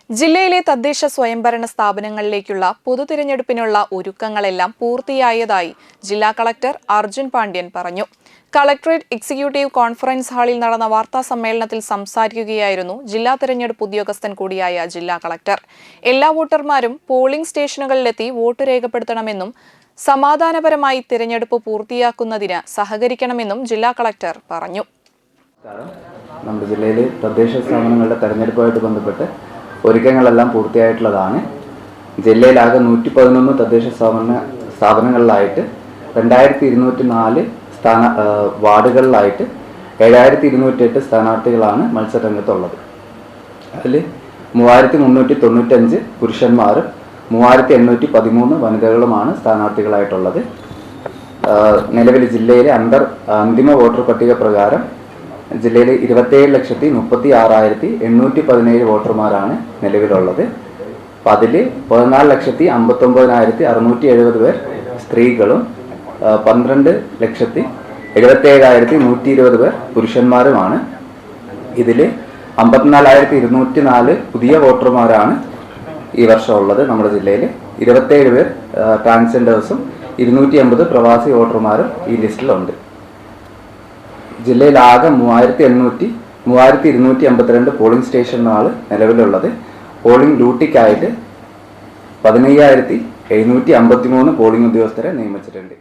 ജില്ലയിലെ തദ്ദേശ സ്വയംഭരണ സ്ഥാപനങ്ങളിലേക്കുള്ള പൊതുതിരഞ്ഞെടുപ്പിനുള്ള ഒരുക്കങ്ങളെല്ലാം പൂർത്തിയായതായി ജില്ലാ കളക്ടർ അർജുൻ പാണ്ഡ്യൻ പറഞ്ഞു. കളക്ടറേറ്റ് എക്സിക്യൂട്ടീവ് കോൺഫറൻസ് ഹാളിൽ നടന്ന വാർത്താ സമ്മേളനത്തിൽ സംസാരിക്കുകയായിരുന്നു ജില്ലാ തിരഞ്ഞെടുപ്പ് ഉദ്യോഗസ്ഥൻ കൂടിയായ ജില്ലാ കളക്ടർ. എല്ലാ വോട്ടർമാരും പോളിംഗ് സ്റ്റേഷനുകളിലെത്തി വോട്ട് രേഖപ്പെടുത്തണമെന്നും സമാധാനപരമായി തിരഞ്ഞെടുപ്പ് പൂർത്തിയാക്കുന്നതിന് സഹകരിക്കണമെന്നും ജില്ലാ കളക്ടർ പറഞ്ഞു. നമ്മുടെ ജില്ലയിലെ തദ്ദേശ സ്ഥാപനങ്ങളുടെ തെരഞ്ഞെടുപ്പുമായിട്ട് ബന്ധപ്പെട്ട് ഒരുക്കങ്ങളെല്ലാം പൂർത്തിയായിട്ടുള്ളതാണ്. ജില്ലയിലാകെ 111 തദ്ദേശ സ്ഥാപനങ്ങളിലായിട്ട് 2204 വാർഡുകളിലായിട്ട് 7208 സ്ഥാനാർത്ഥികളാണ് മത്സരരംഗത്തുള്ളത്. അതിൽ 3395 പുരുഷന്മാരും 3813 വനിതകളുമാണ് സ്ഥാനാർത്ഥികളായിട്ടുള്ളത്. നിലവിൽ ജില്ലയിലെ അന്തിമ വോട്ടർ പട്ടിക പ്രകാരം ജില്ലയിൽ 27,36,817 വോട്ടർമാരാണ് നിലവിലുള്ളത്. അപ്പം അതിൽ 14,59,670 പേർ സ്ത്രീകളും 12,77,120 പേർ പുരുഷന്മാരുമാണ്. ഇതിൽ 54,204 പുതിയ വോട്ടർമാരാണ് ഈ വർഷം ഉള്ളത്. നമ്മുടെ ജില്ലയിൽ 27 പേർ ട്രാൻസ്ജെൻഡേഴ്സും 280 പ്രവാസി വോട്ടർമാരും ഈ ലിസ്റ്റിലുണ്ട്. ജില്ലയിലാകെ 3,252 പോളിംഗ് സ്റ്റേഷനുകളാണ് നിലവിലുള്ളത്. പോളിംഗ് ഡ്യൂട്ടിക്കായിട്ട് 15,753 പോളിംഗ് ഉദ്യോഗസ്ഥരെ നിയമിച്ചിട്ടുണ്ട്.